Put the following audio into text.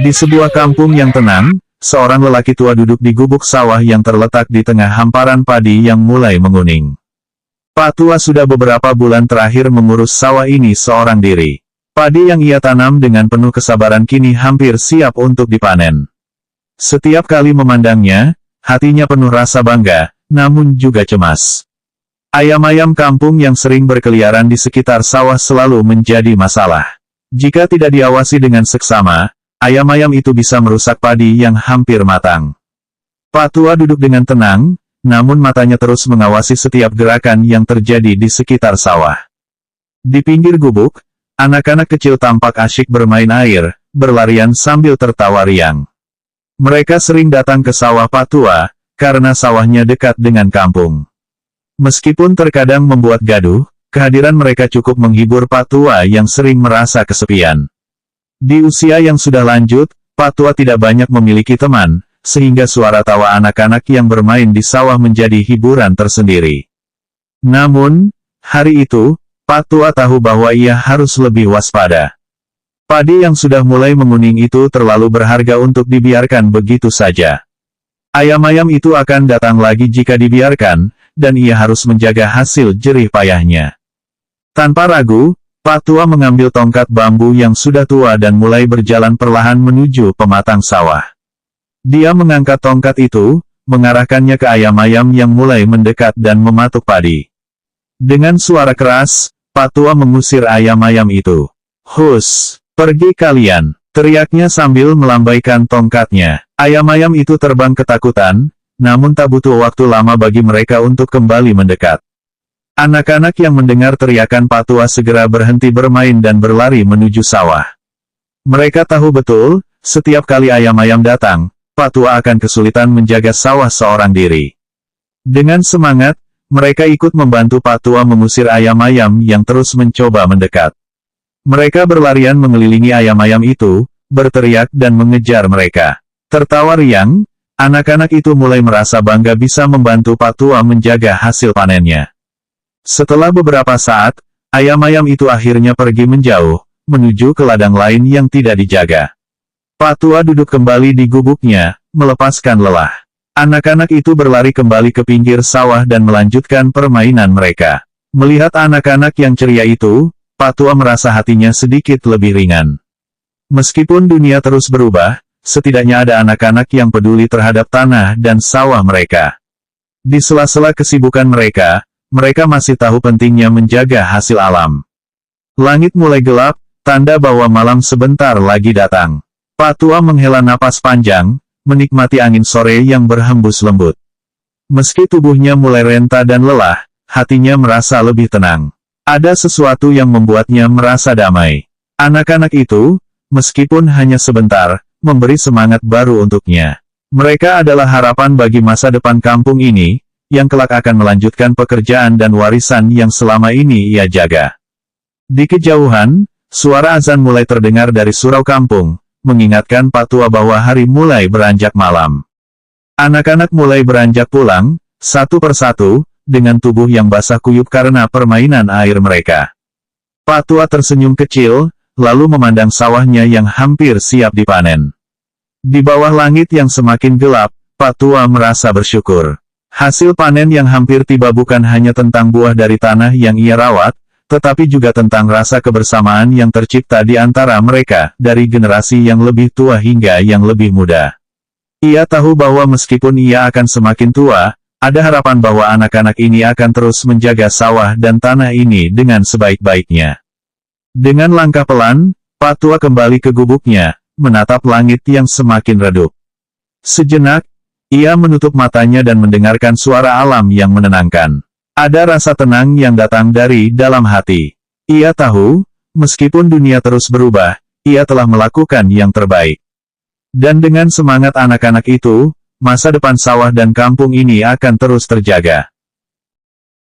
Di sebuah kampung yang tenang, seorang lelaki tua duduk di gubuk sawah yang terletak di tengah hamparan padi yang mulai menguning. Pak tua sudah beberapa bulan terakhir mengurus sawah ini seorang diri. Padi yang ia tanam dengan penuh kesabaran kini hampir siap untuk dipanen. Setiap kali memandangnya, hatinya penuh rasa bangga, namun juga cemas. Ayam-ayam kampung yang sering berkeliaran di sekitar sawah selalu menjadi masalah. Jika tidak diawasi dengan seksama, ayam-ayam itu bisa merusak padi yang hampir matang. Pak tua duduk dengan tenang, namun matanya terus mengawasi setiap gerakan yang terjadi di sekitar sawah. Di pinggir gubuk, anak-anak kecil tampak asyik bermain air, berlarian sambil tertawa riang. Mereka sering datang ke sawah Pak tua, karena sawahnya dekat dengan kampung. Meskipun terkadang membuat gaduh, kehadiran mereka cukup menghibur Pak tua yang sering merasa kesepian. Di usia yang sudah lanjut, Pak tua tidak banyak memiliki teman, sehingga suara tawa anak-anak yang bermain di sawah menjadi hiburan tersendiri. Namun, hari itu, Pak tua tahu bahwa ia harus lebih waspada. Padi yang sudah mulai menguning itu terlalu berharga untuk dibiarkan begitu saja. Ayam-ayam itu akan datang lagi jika dibiarkan, dan ia harus menjaga hasil jerih payahnya. Tanpa ragu, Pak tua mengambil tongkat bambu yang sudah tua dan mulai berjalan perlahan menuju pematang sawah. Dia mengangkat tongkat itu, mengarahkannya ke ayam-ayam yang mulai mendekat dan mematuk padi. Dengan suara keras, Pak tua mengusir ayam-ayam itu. "Hus, pergi kalian!" teriaknya sambil melambaikan tongkatnya. Ayam-ayam itu terbang ketakutan, namun tak butuh waktu lama bagi mereka untuk kembali mendekat. Anak-anak yang mendengar teriakan Pak tua segera berhenti bermain dan berlari menuju sawah. Mereka tahu betul, setiap kali ayam-ayam datang, Pak tua akan kesulitan menjaga sawah seorang diri. Dengan semangat, mereka ikut membantu Pak tua mengusir ayam-ayam yang terus mencoba mendekat. Mereka berlarian mengelilingi ayam-ayam itu, berteriak dan mengejar mereka. Tertawa riang, anak-anak itu mulai merasa bangga bisa membantu Pak tua menjaga hasil panennya. Setelah beberapa saat, ayam-ayam itu akhirnya pergi menjauh, menuju ke ladang lain yang tidak dijaga. Pak tua duduk kembali di gubuknya, melepaskan lelah. Anak-anak itu berlari kembali ke pinggir sawah dan melanjutkan permainan mereka. Melihat anak-anak yang ceria itu, Pak tua merasa hatinya sedikit lebih ringan. Meskipun dunia terus berubah, setidaknya ada anak-anak yang peduli terhadap tanah dan sawah mereka. Di sela-sela kesibukan mereka masih tahu pentingnya menjaga hasil alam. Langit mulai gelap, tanda bahwa malam sebentar lagi datang. Pak tua menghela napas panjang, menikmati angin sore yang berhembus lembut. Meski tubuhnya mulai renta dan lelah, hatinya merasa lebih tenang. Ada sesuatu yang membuatnya merasa damai. Anak-anak itu, meskipun hanya sebentar, memberi semangat baru untuknya. Mereka adalah harapan bagi masa depan kampung ini, yang kelak akan melanjutkan pekerjaan dan warisan yang selama ini ia jaga. Di kejauhan, suara azan mulai terdengar dari surau kampung, mengingatkan Pak tua bahwa hari mulai beranjak malam. Anak-anak mulai beranjak pulang, satu persatu, dengan tubuh yang basah kuyup karena permainan air mereka. Pak tua tersenyum kecil, lalu memandang sawahnya yang hampir siap dipanen. Di bawah langit yang semakin gelap, Pak tua merasa bersyukur. Hasil panen yang hampir tiba bukan hanya tentang buah dari tanah yang ia rawat, tetapi juga tentang rasa kebersamaan yang tercipta di antara mereka, dari generasi yang lebih tua hingga yang lebih muda. Ia tahu bahwa meskipun ia akan semakin tua, ada harapan bahwa anak-anak ini akan terus menjaga sawah dan tanah ini dengan sebaik-baiknya. Dengan langkah pelan, Pak tua kembali ke gubuknya, menatap langit yang semakin redup. Sejenak, ia menutup matanya dan mendengarkan suara alam yang menenangkan. Ada rasa tenang yang datang dari dalam hati. Ia tahu, meskipun dunia terus berubah, ia telah melakukan yang terbaik. Dan dengan semangat anak-anak itu, masa depan sawah dan kampung ini akan terus terjaga.